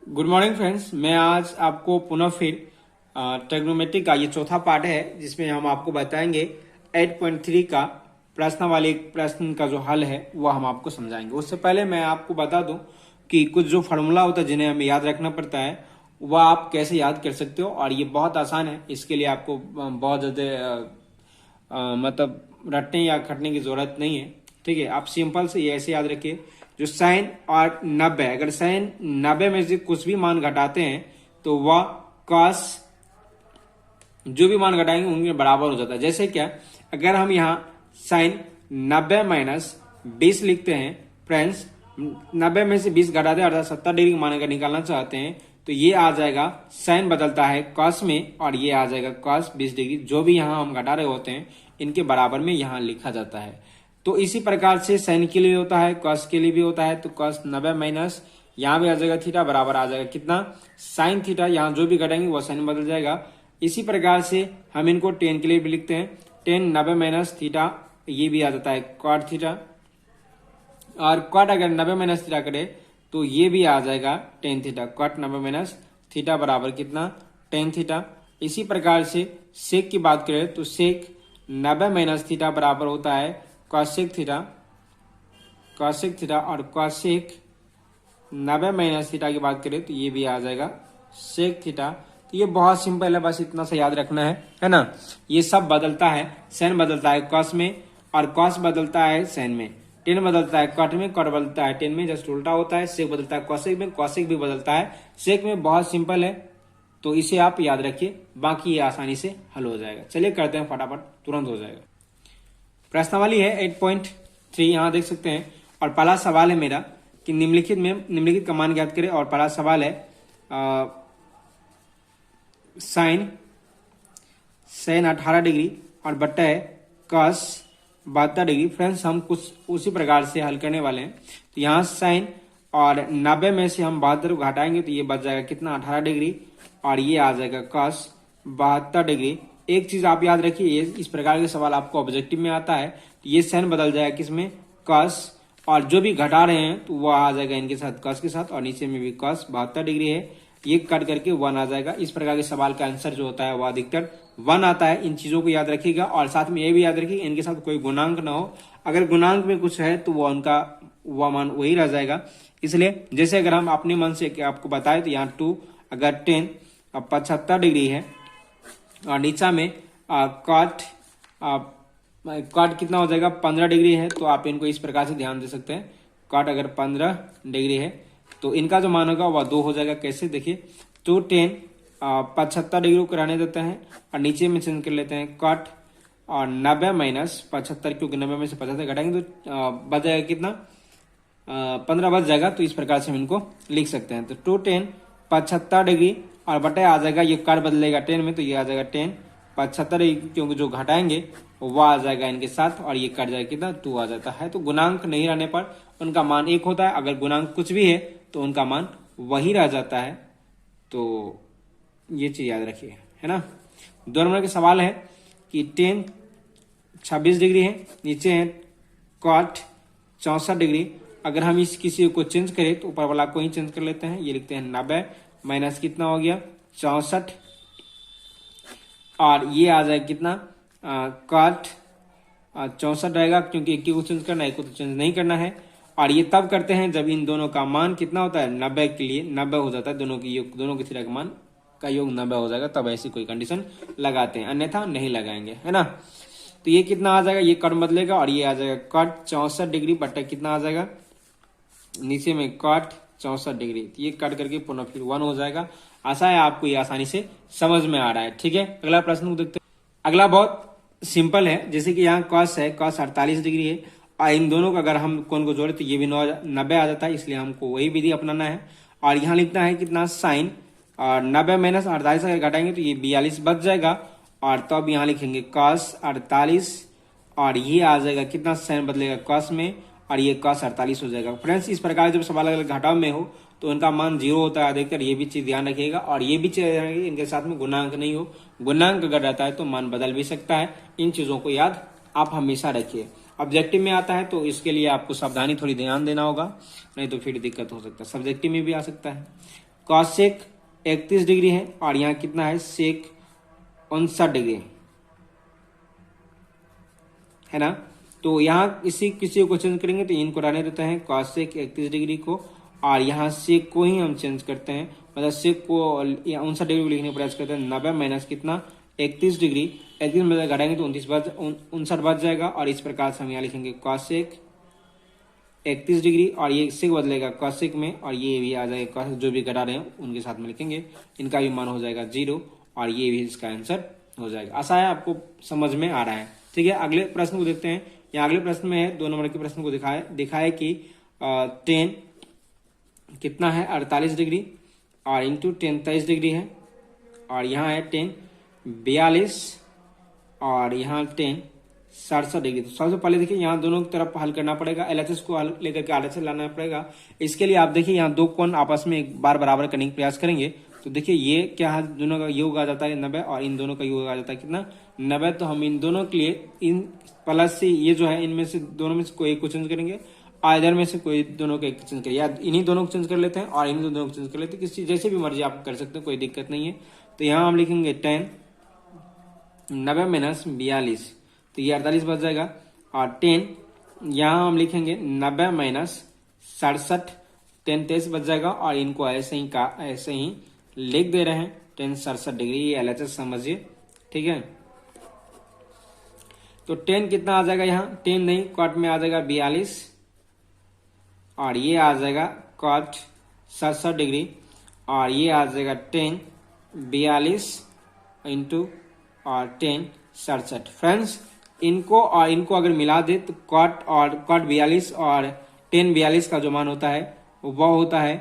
Good morning friends. मैं आज आपको पुनः फिर ट्रिग्नोमेट्री का ये चौथा पार्ट है जिसमें हम आपको बताएंगे 8.3 का प्रश्नावली प्रश्न का जो हल है वो हम आपको समझाएंगे। उससे पहले मैं आपको बता दूं कि कुछ जो फार्मूला होता है जिन्हें हमें याद रखना पड़ता है वह आप कैसे याद कर सकते हो, और ये बहुत आसान है। इसके लिए आपको बहुत ज़्यादा मतलब रटने या खटने की जरूरत नहीं है। ठीक है, आप सिंपल से ये ऐसे याद रखिए, जो साइन और 90, अगर साइन 90 में से कुछ भी मान घटाते हैं तो वह कॉस जो भी मान घटाएंगे उनके बराबर हो जाता है। जैसे क्या, अगर हम यहाँ साइन 90 माइनस 20 लिखते हैं फ्रेंड्स, 90 में से 20 घटाते हैं अर्थात 70 डिग्री मान अगर निकालना चाहते हैं तो ये आ जाएगा, साइन बदलता है कॉस में और ये आ जाएगा कॉस 20 डिग्री। जो भी यहाँ हम घटा रहे होते हैं इनके बराबर में यहाँ लिखा जाता है। तो इसी प्रकार से साइन के लिए भी होता है, कॉस के लिए भी होता है। तो कॉस 90 माइनस यहाँ भी आ जाएगा थीटा बराबर आ जाएगा कितना, साइन थीटा। यहाँ जो भी घटाएंगे वो साइन बदल जाएगा। इसी प्रकार से हम इनको टेन के लिए भी लिखते हैं, टेन 90 माइनस थीटा, ये भी आ जाता है कॉट थीटा। और कॉट अगर 90 माइनस थीटा करे तो ये भी आ जाएगा tan theta. Cot 90 minus theta बराबर कितना, टेन थीटा। इसी प्रकार से सेक की बात करें तो सेक 90 माइनस थीटा बराबर होता है कॉसेक थीटा, कॉसेक थीटा। और कॉसेक 90 माइनस थीटा की बात करें तो ये भी आ जाएगा सेक थीटा। तो ये बहुत सिंपल है, बस इतना सा याद रखना है ना। ये सब बदलता है, साइन बदलता है कॉस में और कॉस बदलता है साइन में, टेन बदलता है कॉट में, कॉट बदलता है टेन में, जस्ट उल्टा होता है। सेक बदलता है कॉसेक में, कॉसेक भी बदलता है सेक में। बहुत सिंपल है, तो इसे आप याद रखिए, बाकी ये आसानी से हल हो जाएगा। चलिए करते हैं फटाफट, तुरंत हो जाएगा। प्रश्नावली है 8.3, यहां देख सकते हैं। और पहला सवाल है मेरा कि निम्नलिखित का मान ज्ञात करें। और पहला सवाल है साइन 18 डिग्री और बट्टा है कॉस 72 डिग्री। फ्रेंड्स, हम कुछ उसी प्रकार से हल करने वाले हैं। तो यहाँ साइन और 90 में से हम 72 को घटाएंगे तो ये बच जाएगा कितना, 18 डिग्री। और ये आ जाएगा कॉस 72 डिग्री। एक चीज आप याद रखिए, ये इस प्रकार के सवाल आपको ऑब्जेक्टिव में आता है तो ये साइन बदल जाएगा किसमें, कॉस। और जो भी घटा रहे हैं तो वह आ जाएगा इनके साथ कॉस के साथ, और नीचे में भी कॉस 72 डिग्री है, ये कट करके 1 आ जाएगा। इस प्रकार के सवाल का आंसर जो होता है वह अधिकतर 1 आता है। इन चीजों को याद रखिएगा और साथ में ये भी याद रखिए इनके साथ कोई गुणांक ना हो। अगर गुणांक में कुछ है तो वह मान वही रह जाएगा। इसलिए जैसे अगर हम अपने मन से आपको बताए तो यहाँ 2 अगर 10 75 डिग्री है और नीचा में कॉट कितना हो जाएगा, 15 डिग्री है। तो आप इनको इस प्रकार से ध्यान दे सकते हैं, कॉट अगर 15 डिग्री है तो इनका जो मान होगा वह 2 हो जाएगा। कैसे देखिए, तो 10 75 डिग्री को रहने देते हैं और नीचे में चेंज कर लेते हैं कॉट और 90 माइनस 75, क्योंकि 90 में से 75 घटाएंगे तो बच जाएगा कितना, 15 बच जाएगा। तो इस प्रकार से हम इनको लिख सकते हैं। तो 210 75 डिग्री और बटे आ जाएगा, ये कार बदलेगा 10 में तो ये आ जाएगा 10 75, क्योंकि जो घटाएंगे वो आ जाएगा इनके साथ और ये कट जाएगा कितना, 2 आ जाता है। तो गुणांक नहीं रहने पर उनका मान 1 होता है, अगर गुणांक कुछ भी है तो उनका मान वही रह जाता है। तो ये चीज याद रखिए, है ना। 2 नंबर के सवाल है कि 10 26 डिग्री है, नीचे है कॉट 64 डिग्री। अगर हम इस किसी को चेंज करें तो ऊपर वाला को ही चेंज कर लेते हैं, ये लिखते हैं 90 माइनस कितना हो गया 64, और ये आ जाएगा कितना, कॉट 64 रहेगा, क्योंकि एक को चेंज करना है, एक को तो चेंज नहीं करना है। और ये तब करते हैं जब इन दोनों का मान कितना होता है, 90 के लिए 90 हो जाता है, दोनों के थीटा का मान का योग 90 हो जाएगा, तब ऐसी कोई कंडीशन लगाते हैं, अन्यथा नहीं लगाएंगे, है ना। तो ये कितना आ जाएगा, ये कट बदलेगा और ये आ जाएगा कट 64 डिग्री बट्टा कितना आ जाएगा, नीचे में कट 64 डिग्री। तो ये कट करके पुनः फिर 1 हो जाएगा। आशा है आपको ये आसानी से समझ में आ रहा है। ठीक है, अगला प्रश्न को देखते हैं। अगला बहुत सिंपल है, जैसे कि यहाँ कॉस है, कॉस 48 डिग्री है और इन दोनों का अगर हम कोण को जोड़े तो ये भी 90 आ जाता है, इसलिए हमको वही विधि अपनाना है। और यहाँ लिखना है कितना, साइन और 90 माइनस 48 अगर घटाएंगे तो ये 42 बच जाएगा। और तब तो यहाँ लिखेंगे कॉस 48 और ये आ जाएगा कितना, साइन बदलेगा कॉस में और ये cos 48 हो जाएगा। फ्रेंड्स, इस प्रकार जब सवाल अगर घटाव में हो तो उनका मान 0 होता है अधिकतर, ये भी चीज ध्यान रखिएगा। और ये भी चीज इनके साथ में गुणांक नहीं हो, गुणांक अगर रहता है तो मान बदल भी सकता है। इन चीजों को याद आप हमेशा रखिए। ऑब्जेक्टिव में आता है तो इसके लिए आपको सावधानी थोड़ी ध्यान देना होगा, नहीं तो फिर दिक्कत हो सकता है। सब्जेक्टिव में भी आ सकता है। कॉसेक 31 डिग्री है और यहाँ कितना है सेक 59 डिग्री है ना। तो यहाँ किसी को चेंज करेंगे तो इनको रहने देते हैं कॉसेक 31 डिग्री को, और यहाँ सेक को ही हम चेंज करते हैं, मतलब सेक को 59 डिग्री को लिखने का प्रयास करते हैं। 90 माइनस कितना 31 डिग्री, 31 में घटाएंगे तो 59 बच जाएगा, और इस प्रकार से हम यहाँ लिखेंगे कॉसेक 31 डिग्री और ये सेक बदलेगा कॉसेक में, और ये भी आ जाएगा कॉसेक, जो भी घटा रहे हैं उनके साथ में लिखेंगे, इनका भी मान हो जाएगा 0 और ये भी इसका आंसर हो जाएगा। आशा है आपको समझ में आ रहा है। ठीक है, अगले प्रश्न को देखते हैं। यहाँ अगले प्रश्न में है 2 नंबर के प्रश्न को दिखाए कि 10 कितना है 48 डिग्री और इंटू 10 23 डिग्री है, और यहाँ है 10 42 और यहाँ 10 67 डिग्री। तो सबसे पहले देखिए यहाँ दोनों की तरफ हल करना पड़ेगा, एलएचएस को हल लेकर के आरएचएस लाना पड़ेगा। इसके लिए आप देखिए यहाँ दो कोण आपस में एक बार बराबर करने का प्रयास करेंगे। तो देखिए ये क्या है, दोनों का योग आ जाता है 90 और इन दोनों का योग आ जाता है कितना 90। तो हम इन दोनों के लिए इन प्लस से ये जो है इनमें से दोनों में से कोई एक को चेंज करेंगे, और इधर में से कोई दोनों को एक चेंज करें, या इन्हीं दोनों को चेंज कर लेते हैं और इन्हीं दोनों को चेंज कर लेते हैं, किसी जैसे भी मर्जी आप कर सकते हैं, कोई दिक्कत नहीं है। तो यहाँ हम लिखेंगे 10 90 माइनस 42, तो ये 48 बच जाएगा, और 10 यहाँ हम लिखेंगे 90 माइनस 67, 10 23 बच जाएगा, और इनको ऐसे ही लिख दे रहे हैं 10 67 डिग्री। ये एलएचएस समझिए, ठीक है। तो 10 कितना आ जाएगा, यहाँ 10 नहीं कॉट में आ जाएगा 42, और ये आ जाएगा कॉट 67 डिग्री, और ये आ जाएगा 10 42 इंटू और 10 67। फ्रेंड्स इनको और इनको अगर मिला दे तो कॉट 42 और 10 42 का जो मान होता है वो होता है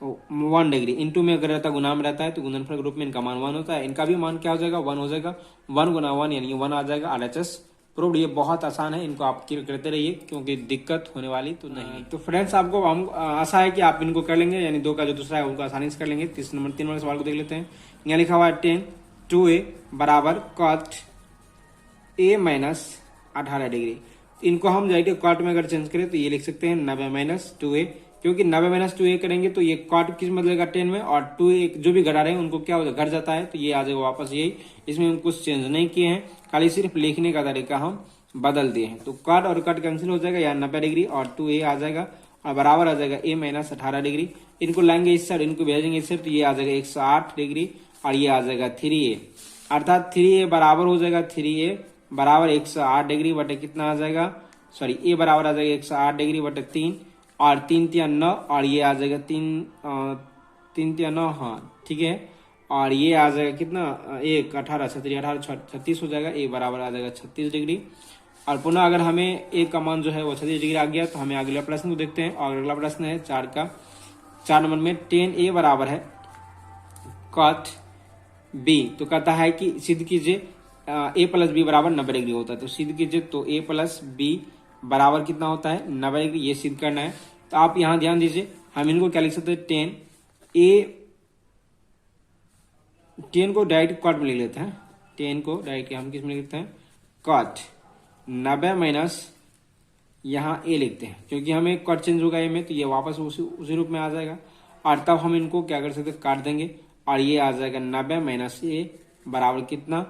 1 डिग्री। इंटू में अगर रहता गुना में रहता है तो गुणनफल के रूप में इनका मान 1 होता है, इनका भी मान क्या हो जाएगा 1 हो जाएगा, 1 गुना 1 यानी 1 आ जाएगा। RHS proved. ये बहुत आसान है, इनको आप करते रहिए क्योंकि दिक्कत होने वाली तो नहीं है। तो फ्रेंड्स आपको हम आशा है कि आप इनको कर लेंगे, यानी 2 का जो दूसरा है उनको आसानी से कर लेंगे। 3 नंबर सवाल को देख लेते हैं। यहाँ लिखा हुआ है 10 2a बराबर कॉट a माइनस 18 डिग्री। इनको हम जाएंगे कॉट में अगर चेंज करें तो ये लिख सकते हैं 90 माइनस 2a, क्योंकि 90 माइनस 2a करेंगे तो ये कॉट किस बदलेगा 10 में, और 2a जो भी घटा रहे हैं उनको क्या घट जाता है, तो ये आ जाएगा वापस यही। इसमें हम कुछ चेंज नहीं किए हैं, खाली सिर्फ लिखने का तरीका हम बदल दिए हैं। तो कॉट और कट कैंसिल हो जाएगा, यहाँ 90 डिग्री और 2a आ जाएगा, और बराबर आ जाएगा a माइनस 18 डिग्री। इनको लाएंगे इस साइड, इनको भेजेंगे इस साइड, तो ये आ जाएगा 108 डिग्री, और ये आ जाएगा 3a, अर्थात 3a बराबर हो जाएगा 3a बराबर 108 डिग्री बटे कितना आ जाएगा, सॉरी a बराबर आ जाएगा 108 डिग्री बटे 3, और 3 3 9, और ये आ जाएगा 3 3 9, हाँ ठीक है, और ये आ जाएगा कितना 1 18 36 हो जाएगा, a बराबर आ जाएगा 36 डिग्री। और पुनः अगर हमें a का मान जो है वो 36 डिग्री आ गया तो हमें अगले प्रश्न को देखते हैं, और अगला प्रश्न है 4 नंबर में 10a बराबर है कॉट b। तो कहता है कि सिद्ध कीजिए a प्लस बी बराबर 90 डिग्री होता है। तो सिद्ध कीजिए, तो a प्लस बी बराबर कितना होता है 90 डिग्री, ये सिद्ध करना है। तो आप यहाँ ध्यान दीजिए, हम इनको क्या लिख सकते हैं 10 को डायरेक्ट कॉट में लिख लेते हैं। 10 को डायरेक्ट हम किस में लिखते हैं कॉट 90 माइनस यहाँ a लिखते हैं, क्योंकि हमें कॉट चेंज होगा a में, तो ये वापस उसी रूप में आ जाएगा। और तब हम इनको क्या कर सकते हैं काट देंगे, और ये आ जाएगा 90 माइनस a बराबर कितना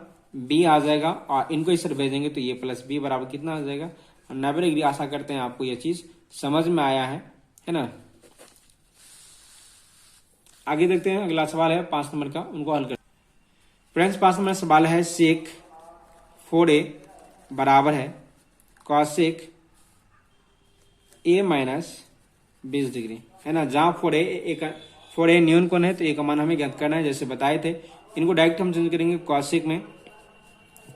b आ जाएगा, और इनको इस तरफ भेजेंगे तो ये प्लस b बराबर कितना आ जाएगा 90 डिग्री। आशा करते हैं आपको ये चीज समझ में आया है ना। आगे देखते हैं, अगला सवाल है 5 नंबर का, उनको हल कर। फ्रेंड्स 5 नंबर सवाल है सेक 4a बराबर है कॉसेक a माइनस 20 डिग्री, है ना। जहाँ 4a न्यून कोण है तो a का मान हमें ज्ञात करना है, जैसे बताए थे। इनको डायरेक्ट हम चेंज करेंगे कॉसेक में,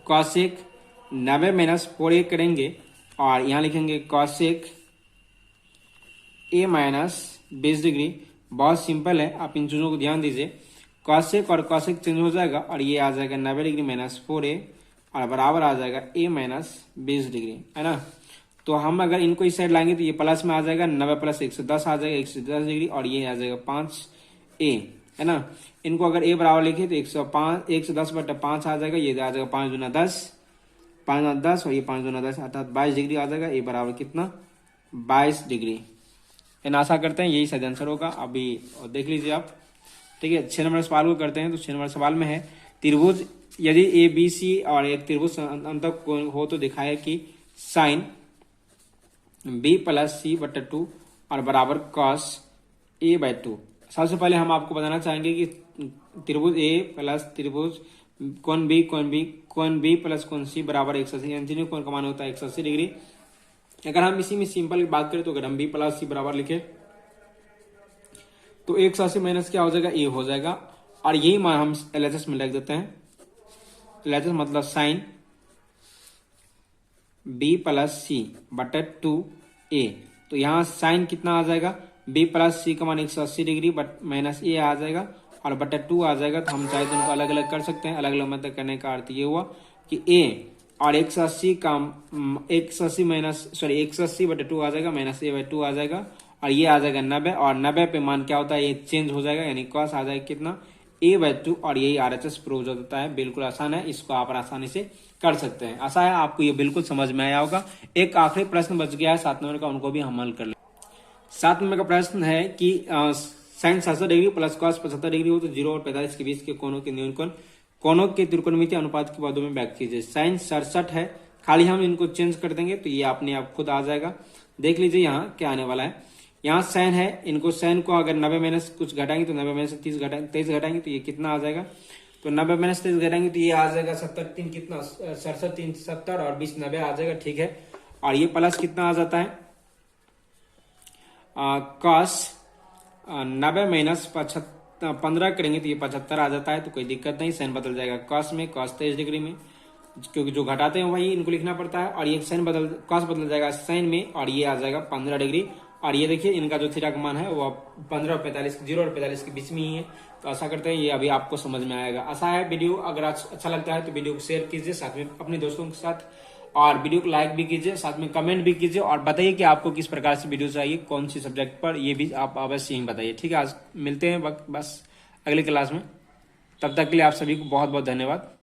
कॉसेक 90 माइनस 4a करेंगे, और यहाँ लिखेंगे कॉसेक a माइनस 20 डिग्री। बहुत सिंपल है, आप इन चीजों को ध्यान दीजिए। कॉसेक और कॉसेक चेंज हो जाएगा, और ये आ जाएगा 90 डिग्री माइनस 4a, और बराबर आ जाएगा a माइनस 20 डिग्री, है ना। तो हम अगर इनको इस साइड लाएंगे तो ये प्लस में आ जाएगा, 90 प्लस 110 आ जाएगा 110 डिग्री, और ये आ जाएगा 5a, है ना। इनको अगर a बराबर लिखे तो 110 बटा 5 आ जाएगा, ये आ जाएगा 5 दूना 10, 5 दूना 10, और ये 5 दूना 10 अर्थात 22 डिग्री आ जाएगा। a बराबर कितना 22 डिग्री। आशा करते हैं यही सही आंसर होगा। अभी देख लीजिए आप, ठीक है, 6 नंबर सवाल को करते हैं। तो 6 नंबर सवाल में है त्रिभुज यदि ए बी सी और एक त्रिभुज अंतःकोण हो तो दिखाए कि साइन बी प्लस सी बटा 2 और बराबर कॉस ए बाय 2। सबसे पहले हम आपको बताना चाहेंगे कि त्रिभुज ए प्लस त्रिभुज कोण बी प्लस कोण सी बराबर 180, यानी तीनों कोण का मान होता है 180 डिग्री। अगर हम इसी में सिंपल बात करें तो अगर हम बी प्लस सी बराबर लिखे तो 180 माइनस क्या हो जाएगा, ए हो जाएगा, और यही मान हम एलएचएस में लिख देते हैं। एलएचएस मतलब साइन बी प्लस सी बटा 2a। तो यहाँ साइन कितना आ जाएगा, b प्लस सी का मान 180 डिग्री बट माइनस ए आ जाएगा और बटा 2 आ जाएगा। तो हम चाहे तो उनको अलग अलग कर सकते हैं। अलग अलग मतलब करने का अर्थ ये हुआ कि a और 180 का 180 माइनस 180 बटा 2 आ जाएगा, माइनस ए बाई 2 आ जाएगा, और ये आ जाएगा 90, और 90 पे मान क्या होता है, ये चेंज हो जाएगा, यानी कॉस आ जाएगा कितना, a बाई 2, और यही आरएचएस प्रूव हो जाता है। बिल्कुल आसान है, इसको आप आसानी से कर सकते हैं। आशा है आपको ये बिल्कुल समझ में आया होगा। एक आखिरी प्रश्न बच गया है 7 नंबर का, उनको भी हम हल कर ले। 7 नंबर का प्रश्न है कि sine 700 degree plus cos 75 degree हो तो 0 और 45 के बीच के कोणों के न्यूनकोण कोणों के त्रिकोणमितीय अनुपात के पदों में व्यक्त कीजिए। साइन 67 है, खाली हम इनको चेंज कर देंगे तो ये अपने आप खुद आ जाएगा। देख लीजिए यहाँ क्या आने वाला है। यहाँ साइन है, इनको साइन को अगर 90 माइनस कुछ घटाएंगे तो 90 माइनस 23 घटाएंगे तो ये कितना आ जाएगा, तो 90 माइनस 23 घटाएंगे तो ये आ जाएगा 70 3 कितना 67 3 70 और 20 90 आ जाएगा। ठीक है, और ये प्लस कितना आ जाता है, कॉस 90 माइनस 15 करेंगे तो ये 75 आ जाता है। तो कोई दिक्कत नहीं, साइन बदल जाएगा कॉस में, कॉस 23 डिग्री में, क्योंकि जो घटाते हैं वही इनको लिखना पड़ता है। और ये साइन कॉस बदल जाएगा साइन में, और ये आ जाएगा 15 डिग्री। और ये देखिए इनका जो थीटा का मान है वो 15 और 45 0 और 45 के बीच में ही है। तो आशा करते हैं ये अभी आपको समझ में आएगा। आशा है वीडियो अगर अच्छा लगता है तो वीडियो को शेयर कीजिए साथ में अपने दोस्तों के साथ, और वीडियो को लाइक भी कीजिए, साथ में कमेंट भी कीजिए, और बताइए कि आपको किस प्रकार से वीडियो चाहिए, कौन सी सब्जेक्ट पर, ये भी आप अवश्य ही बताइए। ठीक है, आज मिलते हैं बस अगले क्लास में। तब तक के लिए आप सभी को बहुत बहुत धन्यवाद।